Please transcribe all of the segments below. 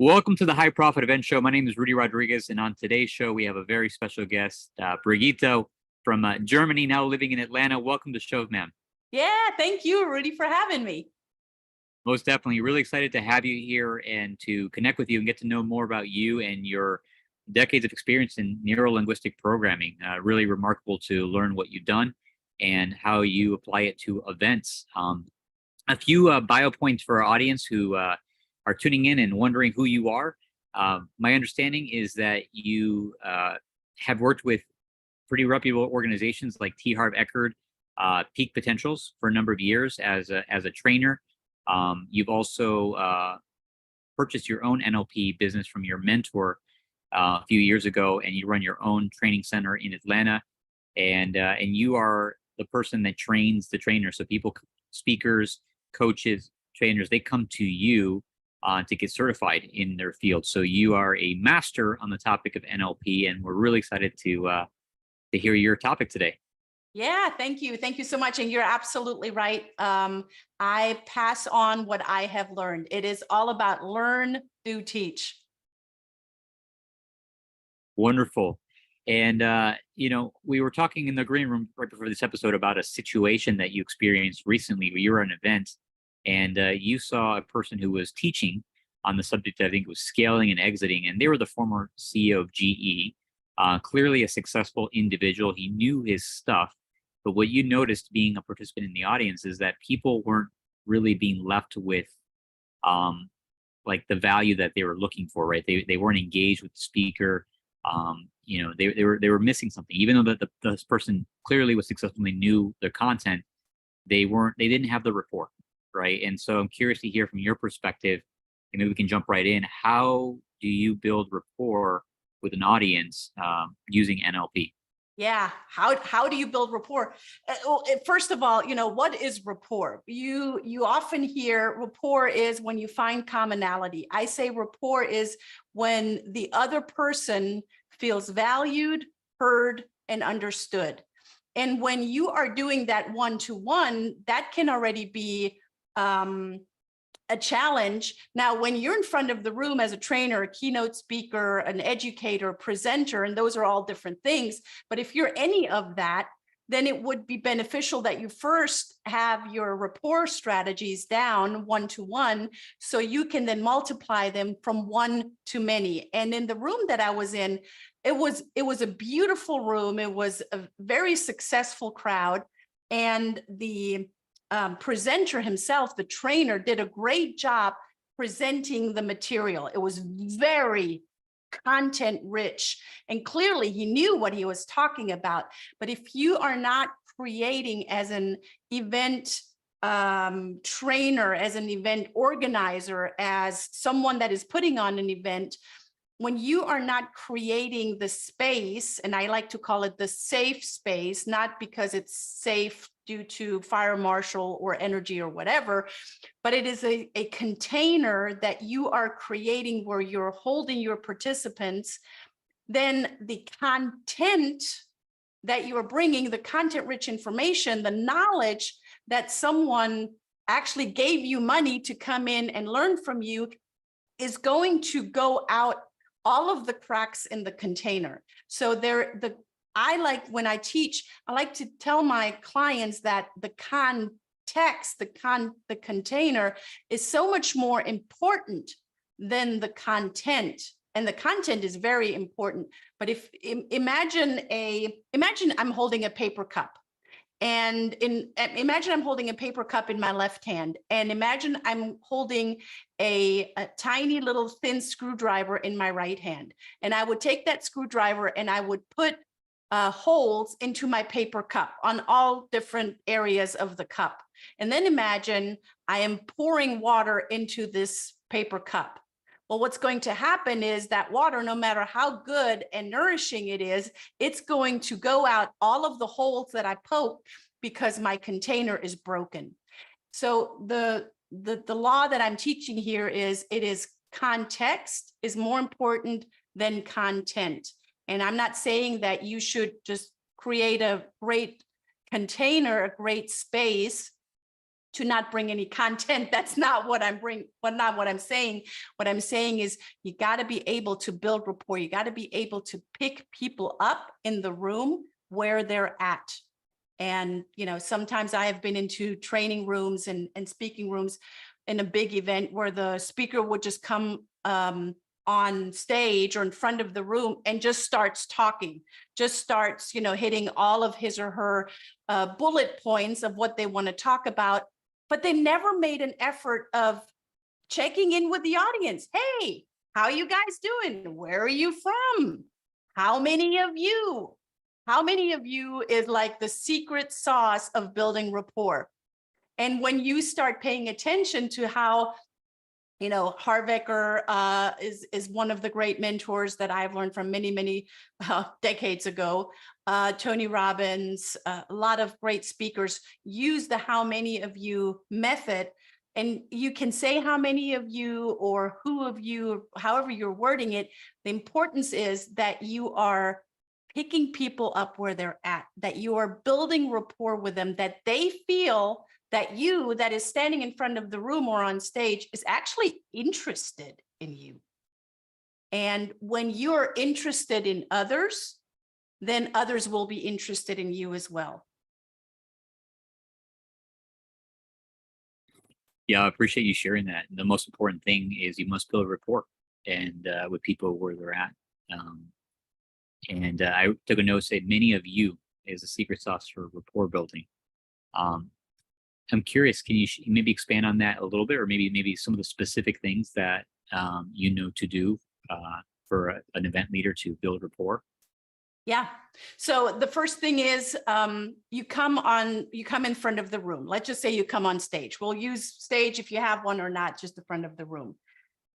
Welcome to the High Profit Event Show. My name is Rudy Rodriguez, and on today's show, we have a very special guest, Brigitte from Germany, now living in Atlanta. Welcome to the show, ma'am. Yeah, thank you, Rudy, for having me. Most definitely. Really excited to have you here and to connect with you and get to know more about you and your decades of experience in neuro-linguistic programming. Really remarkable to learn what you've done and how you apply it to events. A few bio points for our audience who are tuning in and wondering who you are. My understanding is that you have worked with pretty reputable organizations like T. Harv Eckerd, Peak Potentials for a number of years as a trainer. You've also purchased your own NLP business from your mentor a few years ago, and you run your own training center in Atlanta. And you are the person that trains the trainers. So people, speakers, coaches, trainers, they come to you to get certified in their field. So you are a master on the topic of NLP, and we're really excited to hear your topic today. Yeah, thank you. Thank you so much. And you're absolutely right. I pass on what I have learned. It is all about learn, do, teach. Wonderful. And we were talking in the green room right before this episode about a situation that you experienced recently where you were at an event and you saw a person who was teaching on the subject. I think it was scaling and exiting, and they were the former CEO of GE. Clearly a successful individual. He knew his stuff. But what you noticed being a participant in the audience is that people weren't really being left with like the value that they were looking for, right? They weren't engaged with the speaker. They were missing something. Even though this person clearly was successful, they knew their content, they didn't have the rapport, right? And so I'm curious to hear from your perspective, and maybe we can jump right in. How do you build rapport with an audience using NLP? Yeah. How do you build rapport? First of all, what is rapport? You often hear rapport is when you find commonality. I say rapport is when the other person feels valued, heard, and understood. And when you are doing that one-to-one, that can already be a challenge. Now, when you're in front of the room as a trainer, a keynote speaker, an educator, presenter, and those are all different things. But if you're any of that, then it would be beneficial that you first have your rapport strategies down one-to-one, so you can then multiply them from one to many. And in the room that I was in, it was a beautiful room. It was a very successful crowd. And the presenter himself, the trainer, did a great job presenting the material. It was very content rich, and clearly he knew what he was talking about. But if you are not creating as an event trainer, as an event organizer, as someone that is putting on an event, when you are not creating the space, and I like to call it the safe space, not because it's safe due to fire marshal or energy or whatever, but it is a container that you are creating where you're holding your participants, then the content that you are bringing, the content-rich information, the knowledge that someone actually gave you money to come in and learn from you is going to go out all of the cracks in the container. So I like, when I teach, I like to tell my clients that the context, the container is so much more important than the content. And the content is very important. But imagine I'm holding a paper cup. And imagine I'm holding a paper cup in my left hand, and imagine I'm holding a tiny little thin screwdriver in my right hand. And I would take that screwdriver and I would put holes into my paper cup on all different areas of the cup. And then imagine I am pouring water into this paper cup. Well, what's going to happen is that water, no matter how good and nourishing it is, it's going to go out all of the holes that I poke because my container is broken. So the law that I'm teaching here is context is more important than content. And I'm not saying that you should just create a great container, a great space, to not bring any content. That's not what not what I'm saying. What I'm saying is you got to be able to build rapport. You got to be able to pick people up in the room where they're at. And, sometimes I have been into training rooms and speaking rooms in a big event where the speaker would just come on stage or in front of the room and just starts talking, just starts, hitting all of his or her bullet points of what they want to talk about. But they never made an effort of checking in with the audience. Hey, how you guys doing? Where are you from? How many of you? How many of you is like the secret sauce of building rapport? And when you start paying attention to how, Harvecker is one of the great mentors that I've learned from many decades ago. Tony Robbins, a lot of great speakers use the how many of you method. And you can say how many of you or who of you, however you're wording it. The importance is that you are picking people up where they're at, that you are building rapport with them, that they feel that you that is standing in front of the room or on stage is actually interested in you. And when you're interested in others, then others will be interested in you as well. Yeah, I appreciate you sharing that. And the most important thing is you must build rapport and with people where they're at. I took a note, say many of you is a secret sauce for rapport building. I'm curious, can you maybe expand on that a little bit, or maybe some of the specific things that to do for an event leader to build rapport? Yeah. So the first thing is you come in front of the room. Let's just say you come on stage. We'll use stage if you have one or not, just the front of the room.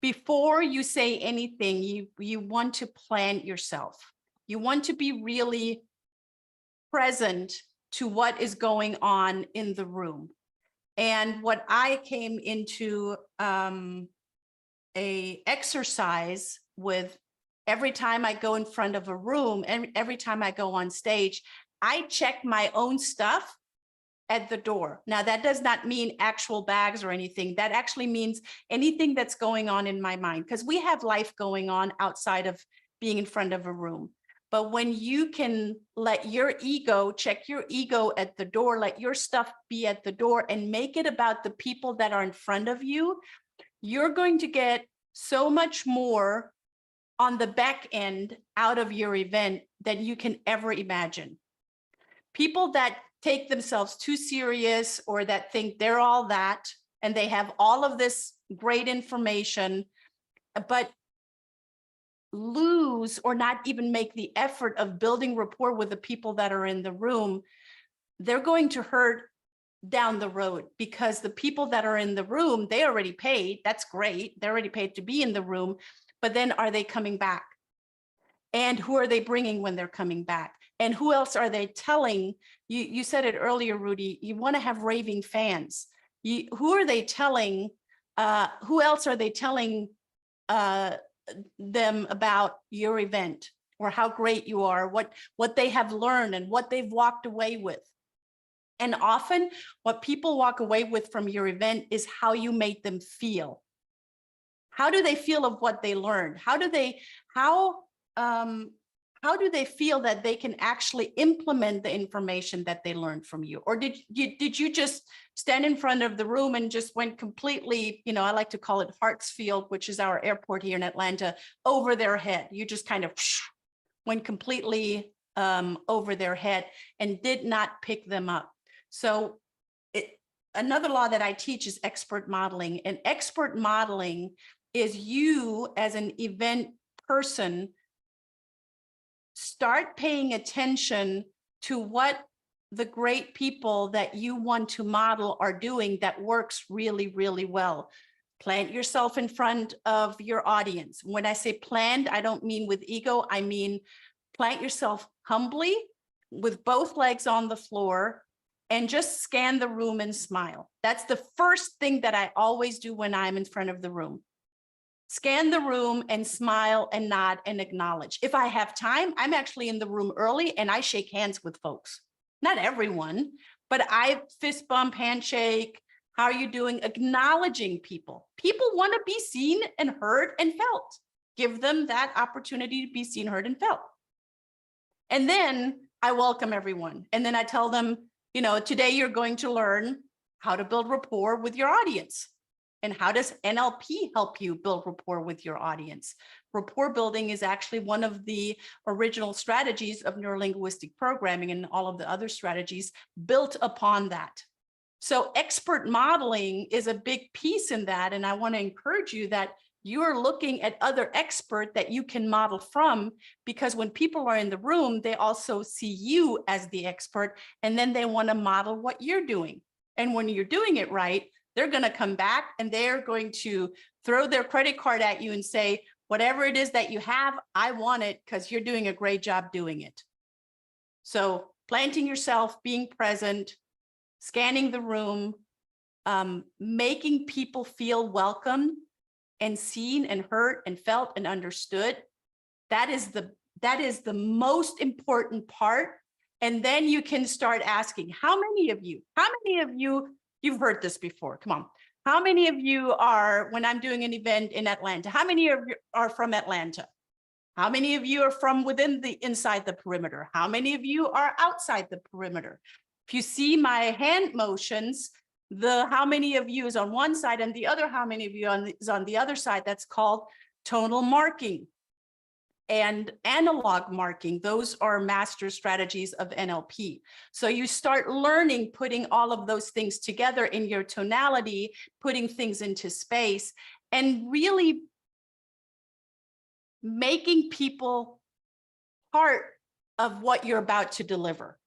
Before you say anything, you want to plant yourself. You want to be really present to what is going on in the room. And what I came into a exercise with every time I go in front of a room and every time I go on stage, I check my own stuff at the door. Now, that does not mean actual bags or anything. That actually means anything that's going on in my mind, because we have life going on outside of being in front of a room. But when you can let your ego, check your ego at the door, let your stuff be at the door and make it about the people that are in front of you, you're going to get so much more on the back end out of your event than you can ever imagine. People that take themselves too serious or that think they're all that and they have all of this great information, but lose or not even make the effort of building rapport with the people that are in the room, they're going to hurt down the road, because the people that are in the room, they already paid. That's great. They're already paid to be in the room, but then are they coming back? And who are they bringing when they're coming back? And who else are they telling? You said it earlier, Rudy, you want to have raving fans. Who are they telling? Who else are they telling them about your event or how great you are, what they have learned and what they've walked away with? And often what people walk away with from your event is how you made them feel. How do they feel of what they learned? How do they feel that they can actually implement the information that they learned from you? Or did you just stand in front of the room and just went completely, I like to call it Hartsfield, which is our airport here in Atlanta, over their head? You just kind of went completely over their head and did not pick them up. So another law that I teach is expert modeling. And expert modeling is you as an event person start paying attention to what the great people that you want to model are doing that works really, really well. Plant yourself in front of your audience. When I say planned, I don't mean with ego. I mean, plant yourself humbly with both legs on the floor and just scan the room and smile. That's the first thing that I always do when I'm in front of the room. Scan the room and smile and nod and acknowledge. If I have time, I'm actually in the room early and I shake hands with folks. Not everyone, but I fist bump, handshake, How are you doing acknowledging people? People want to be seen and heard and felt. Give them that opportunity to be seen, heard, and felt. And then I welcome everyone. And then I tell them, you know, today you're going to learn how to build rapport with your audience. And how does NLP help you build rapport with your audience? Rapport building is actually one of the original strategies of neurolinguistic programming, and all of the other strategies built upon that. So expert modeling is a big piece in that. And I want to encourage you that you are looking at other experts that you can model from, because when people are in the room, they also see you as the expert, and then they want to model what you're doing. And when you're doing it right, they're going to come back and they're going to throw their credit card at you and say, whatever it is that you have, I want it because you're doing a great job doing it. So planting yourself, being present, scanning the room, making people feel welcome and seen and heard and felt and understood. That is the most important part. And then you can start asking, how many of you, you've heard this before, come on. How many of you are, when I'm doing an event in Atlanta, how many of you are from Atlanta? How many of you are from inside the perimeter? How many of you are outside the perimeter? If you see my hand motions, the how many of you is on one side and the other how many of you is on the other side. That's called tonal marking and analog marking. Those are master strategies of NLP. So you start learning, putting all of those things together in your tonality, putting things into space, and really making people part of what you're about to deliver.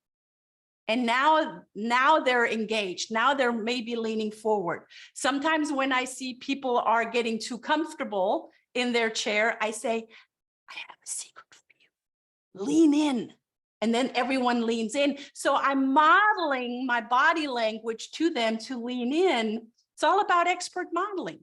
And now they're engaged. Now they're maybe leaning forward. Sometimes when I see people are getting too comfortable in their chair, I say, I have a secret for you. Lean in. And then everyone leans in. So I'm modeling my body language to them to lean in. It's all about expert modeling.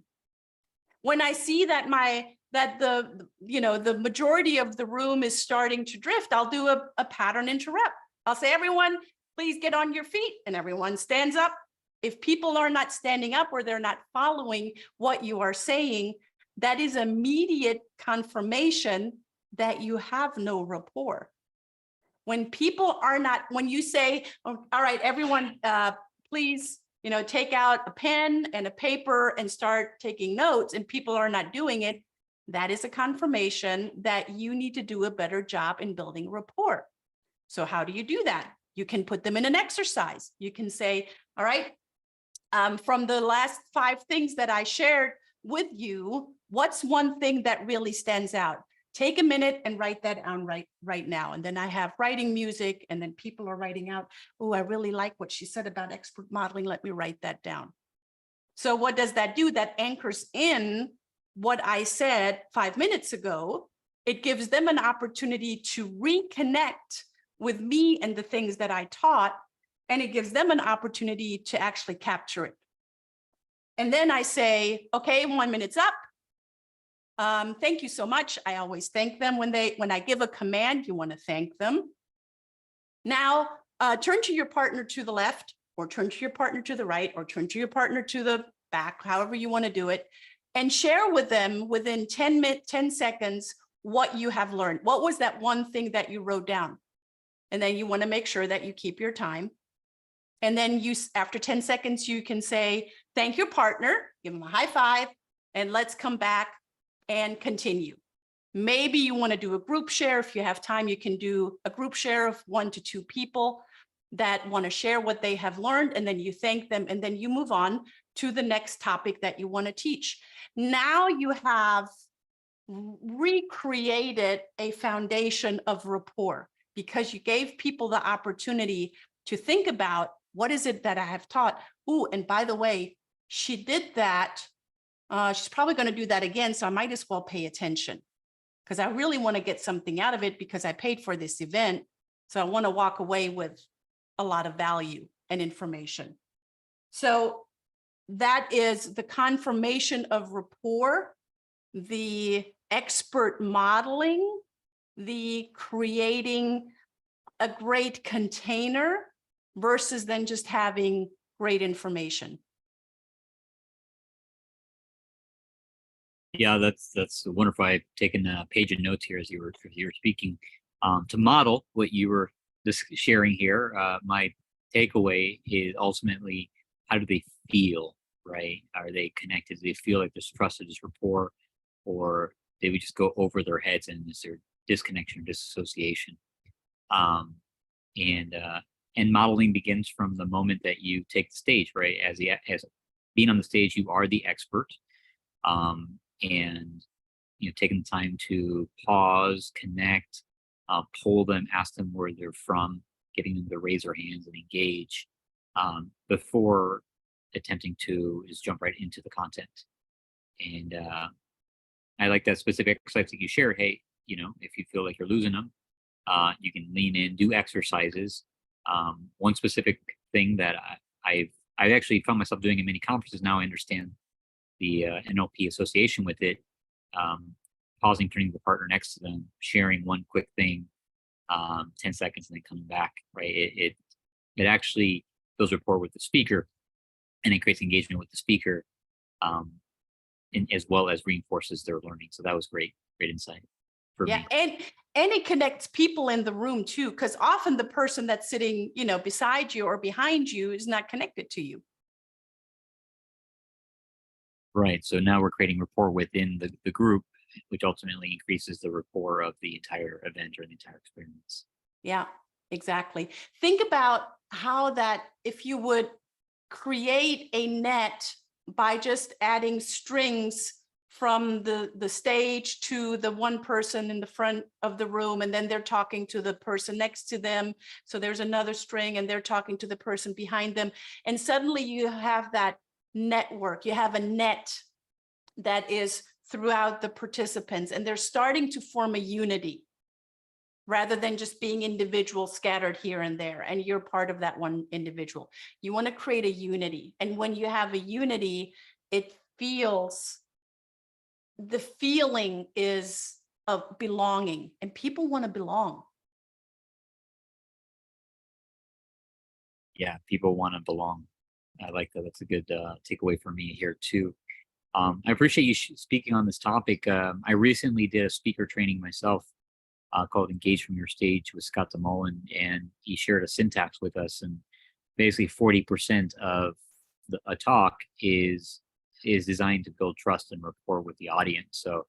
When I see that the majority of the room is starting to drift, I'll do a pattern interrupt. I'll say, everyone, please get on your feet, and everyone stands up. If people are not standing up or they're not following what you are saying, that is immediate confirmation that you have no rapport. When people are not, when you say, oh, all right, everyone, please, take out a pen and a paper and start taking notes, and people are not doing it, that is a confirmation that you need to do a better job in building rapport. So how do you do that? You can put them in an exercise. You can say, all right, from the last 5 things that I shared with you, what's one thing that really stands out? Take a minute and write that down right now. And then I have writing music, and then people are writing out, oh, I really like what she said about expert modeling. Let me write that down. So what does that do? That anchors in what I said 5 minutes ago. It gives them an opportunity to reconnect with me and the things that I taught, and it gives them an opportunity to actually capture it. And then I say, okay, 1 minute's up. Thank you so much. I always thank them when I give a command. You want to thank them. Now, turn to your partner to the left, or turn to your partner to the right, or turn to your partner to the back, however you want to do it, and share with them within 10 seconds what you have learned. What was that one thing that you wrote down? And then you want to make sure that you keep your time. And then after 10 seconds, you can say, thank your partner, give them a high five, and let's come back and continue. Maybe you want to do a group share. If you have time, you can do a group share of 1 to 2 people that want to share what they have learned, and then you thank them, and then you move on to the next topic that you want to teach. Now you have recreated a foundation of rapport, because you gave people the opportunity to think about, what is it that I have taught? Ooh, and by the way, she did that. She's probably going to do that again, so I might as well pay attention, because I really want to get something out of it, because I paid for this event. So I want to walk away with a lot of value and information. So that is the confirmation of rapport, the expert modeling, the creating a great container versus then just having great information. Yeah, that's wonderful. I've taken a page of notes here as you were speaking. To model what you were just sharing here, my takeaway is ultimately, how do they feel, right? Are they connected? Do they feel like there's trust, there's rapport, or they would just go over their heads, and is there disconnection or disassociation? Um, and modeling begins from the moment that you take the stage, right? As being on the stage, you are the expert, and taking the time to pause, connect, pull them, ask them where they're from, getting them to raise their hands and engage, before attempting to just jump right into the content. And I like that specific exercise that you share. Hey, if you feel like you're losing them, you can lean in, do exercises. One specific thing that I've actually found myself doing in many conferences now. I understand the NLP association with it. Um, Pausing, turning to the partner next to them, sharing one quick thing, 10 seconds, and then coming back. Right. It actually builds rapport with the speaker, and it creates engagement with the speaker, um, and as well as reinforces their learning. So that was great insight for Yeah, me. and it connects people in the room too, because often the person that's sitting, beside you or behind you is not connected to you. Right. So now we're creating rapport within the group, which ultimately increases the rapport of the entire event or the entire experience. Yeah, exactly. Think about how that, if you would create a net by just adding strings from the stage to the one person in the front of the room, and then they're talking to the person next to them. So there's another string and they're talking to the person behind them. And suddenly you have that network, you have a net that is throughout the participants, and they're starting to form a unity rather than just being individuals scattered here and there, and you're part of that one individual. You want to create a unity. And when you have a unity, it feels, the feeling is of belonging, and people want to belong. Yeah, people want to belong. I like that. That's a good takeaway for me here too. I appreciate you speaking on this topic. I recently did a speaker training myself, called "Engage from Your Stage" with Scott DeMullen, and he shared a syntax with us. And basically, 40% of a talk is designed to build trust and rapport with the audience. So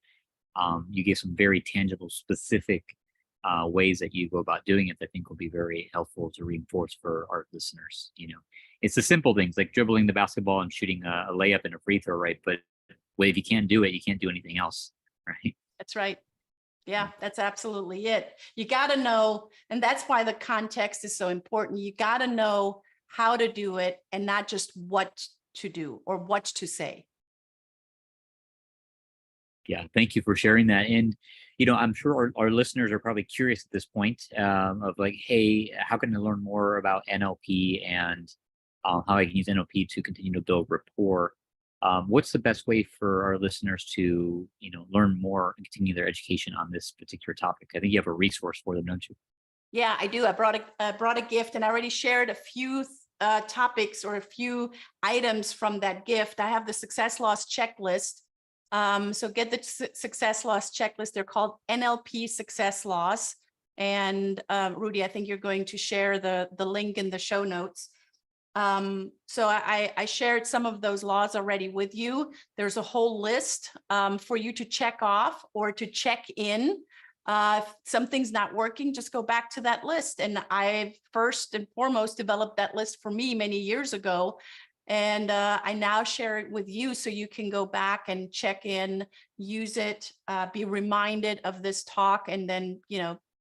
you give some very tangible, specific ways that you go about doing it that I think will be very helpful to reinforce for our listeners. It's the simple things like dribbling the basketball and shooting a layup and a free throw, right? But if you can't do it, you can't do anything else, right? That's right. Yeah. Yeah, that's absolutely it. You got to know, and that's why the context is so important. You got to know how to do it and not just what to do or what to say. Yeah, thank you for sharing that. And I'm sure our listeners are probably curious at this point, of like, hey, how can I learn more about NLP, and how I can use NLP to continue to build rapport? What's the best way for our listeners to learn more and continue their education on this particular topic? I think you have a resource for them, don't you? Yeah, I do. I brought a gift, and I already shared a few topics or a few items from that gift. I have the success loss checklist. So get the success loss checklist. They're called NLP success loss. And Rudy, I think you're going to share the link in the show notes. So I shared some of those laws already with you. There's a whole list for you to check off or to check in. If something's not working, just go back to that list. And I first and foremost developed that list for me many years ago. And I now share it with you so you can go back and check in, use it, be reminded of this talk, and then,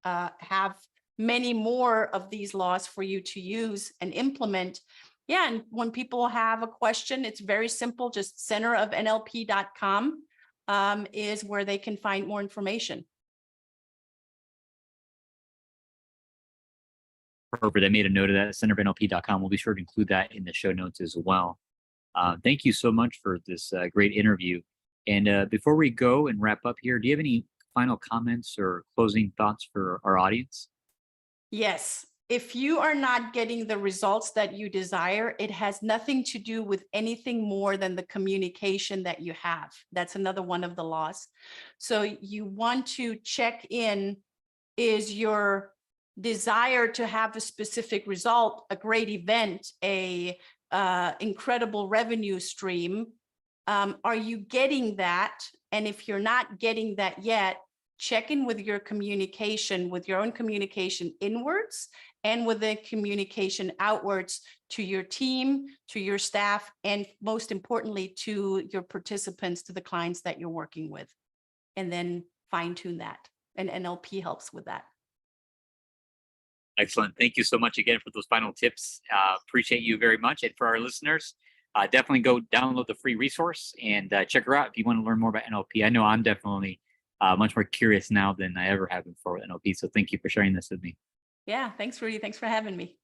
have many more of these laws for you to use and implement. Yeah, and when people have a question, it's very simple. Just centerofnlp.com is where they can find more information. Perfect. I made a note of that. Centerbnlp.com. We'll be sure to include that in the show notes as well. Thank you so much for this great interview. And before we go and wrap up here, do you have any final comments or closing thoughts for our audience? Yes. if you are not getting the results that you desire, it has nothing to do with anything more than the communication that you have. That's another one of the laws. So you want to check in, is your desire to have a specific result, a great event, a incredible revenue stream? Are you getting that? And if you're not getting that yet, check in with your communication, with your own communication inwards and with the communication outwards to your team, to your staff, and most importantly, to your participants, to the clients that you're working with, and then fine tune that. And NLP helps with that. Excellent. Thank you so much again for those final tips. Appreciate you very much. And for our listeners, definitely go download the free resource and check her out if you want to learn more about NLP. I know I'm definitely much more curious now than I ever have before with NLP. So thank you for sharing this with me. Yeah, thanks, Rudy. Thanks for having me.